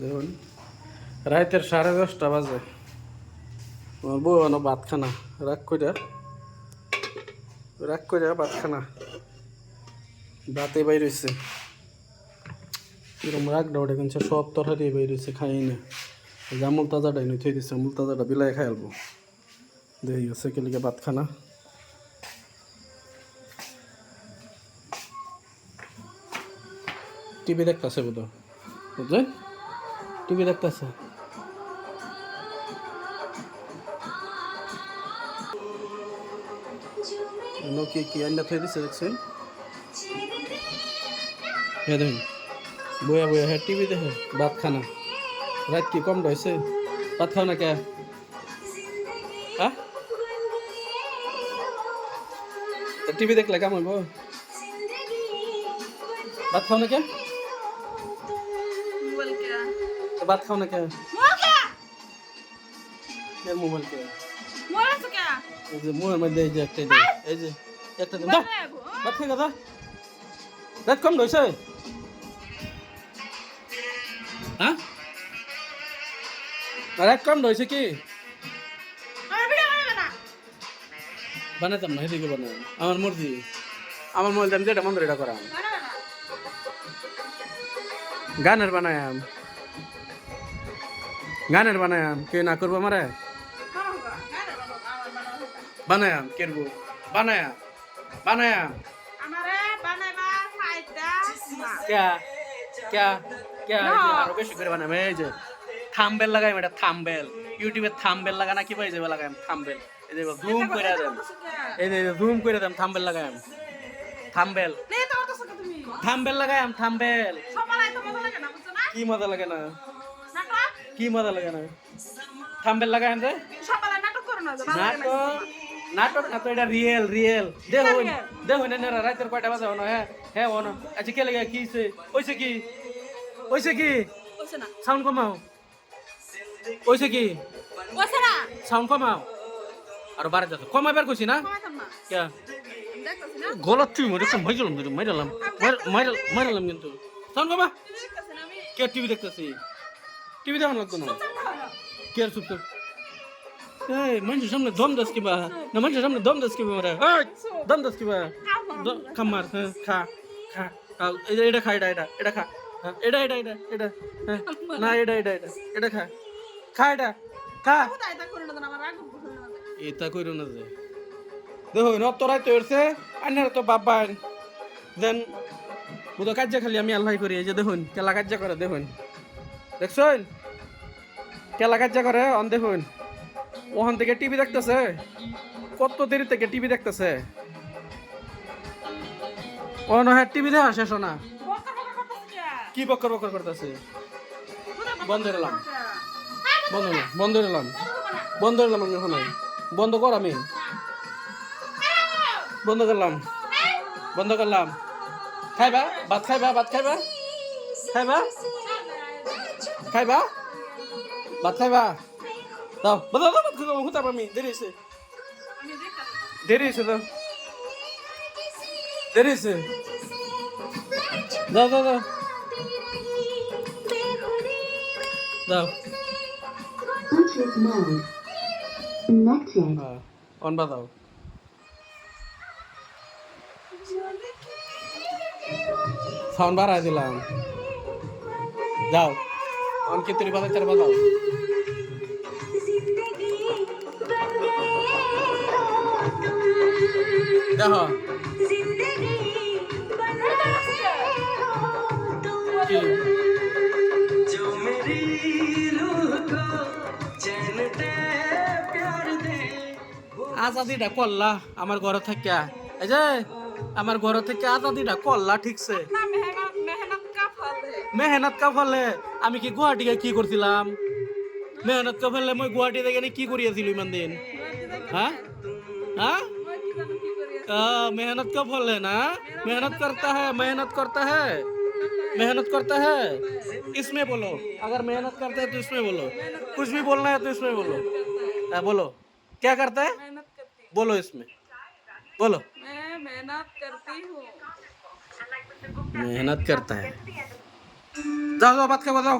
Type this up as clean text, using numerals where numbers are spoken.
দেখুন রাতের 10:30 বাজে, আমার বউ আনো ভাত খানা রাগ করে ভাত খানা ভাতে বাইর হয়েছে। এরকম রাগ ডাউটে কিন্তু সব তরকারি বাইর হয়েছে, খাই না। আমুল তাজাটাই নই থই দিচ্ছে, আমুল তাজাটা বিলাই খাই আলবো। দেখি হচ্ছে কেলিকে ভাত খানা। টিভি দেখতেছে বোধ বুঝলেন, টিভি দেখতেছে। কি কি আন্ডা থই দিচ্ছে দেখছেন, হ্যাঁ দেখুন বয়া বয়া হ্যাঁ টিভি দেখে ভাত খানা। রাত কি কম রয়েছে, ভাত খাও না কে? হ্যাঁ টিভি দেখলে কেমন হইব? ভাত খাও না কে? ভাত খাও না কে? মোবাইল কে? এই যে মোবাইল মধ্যে এই যে একটা এই যে একটা দিন ভাত খাই কথা রাত কম রয়েছে। হ্যাঁ রাত কম রয়েছে কি? বানাতাম না, এদিকে বানাই আমার মর্জি, আমার মোবাইল আমি যেটা মন্দির এটা করাম, গানের বানায়াম কে না করবো আমারে বানায়াম কেরবো বানায়াম ক্যা ক্যা ক্যা আরো বেশি করে বানাম। এই যে থাম্বেল লাগাই, এটা থাম্বেল, ইউটিউবে থাম্বেল লাগা না কি পাই যাবে লাগাই থাম্বেল। এই যে জুম করে দেন, এই যে জুম করে দেন, থাম্বেল লাগাই থাম্বেল লাগাই থাম্বেল। কি মজা লাগে না, কি মজা লাগে না থাম্বেল লাগাই রে। নাটক না তো এটা রিয়েল দেখুন এনারা রাতের কয়টা বাজে হনো। হ্যাঁ হ্যাঁ হনো আচ্ছা কে লাগে কি হইছে কি সাউন্ড কমাও, হইছে কি সাউন্ড কমাও আর বারে যাচ্ছে কমাইবার কইছি না কে গলত তুই মরে একটু মাইরালাম কিন্তু সাউন্ড কমা। কে টিভি দেখতেছি, টিভি দেখানো লাগতো না কে আর চুপ এই মানুষের সামনে দম দাস কিবা না, মানুষের সামনে দম দাস কিবা মারা দম দাস কিবা খামার। হ্যাঁ খা খা খা এটা খা এটা খা এটা হ্যাঁ না এটা খা খা এটা খা এটা কইরো না যে দেখো নত রাইতে হইছে আন্নার তো বাবা দেন বুধ কার্য খালি আমি আল্লাহ করি। এই যে দেখুন কেলা কার্য করে, দেখুন দেখছেন কেলা কার্য করে অন দেখুন ওখান থেকে টিভি দেখতেছে, কত দেরি থেকে টিভি দেখতেছে। ও না হ্যাঁ টিভি দেখা শেষ না, কি বকর করতেছে। বন্ধ করলাম আমি এখন বন্ধ কর, আমি বন্ধ করলাম। খাইবা ভাত খাইবা ভাত দাও ভাত খাবো হুতাম আমি দেরি হয়েছে দাও অন বাদাও সাউন্ড বাড়াই দিলাম। যাও অন কি তুই বাজার বাজাও দেখো আজাদিটা করলা আমার ঘর থেকে, এই যে আমার ঘর থেকে আজাদিটা করলা ঠিকছে। মেহনত কা ফলে আমি কি গুয়াহাটি কি করছিলাম, মেহনত কা ফলে মই গুয়াহাটি থেকে কি করিয়াছিল ইমান দিন। হ্যাঁ হ্যাঁ मेहनत का फल है ना, मेहनत करता है इसमें बोलो, अगर मेहनत करते है तो इसमें बोलो, कुछ भी बोलना है तो इसमें बोलो। बोलो क्या करता है, बोलो इसमें बोलो। मैं मेहनत करती हूँ, मेहनत करता है। जाओ बात का बताओ।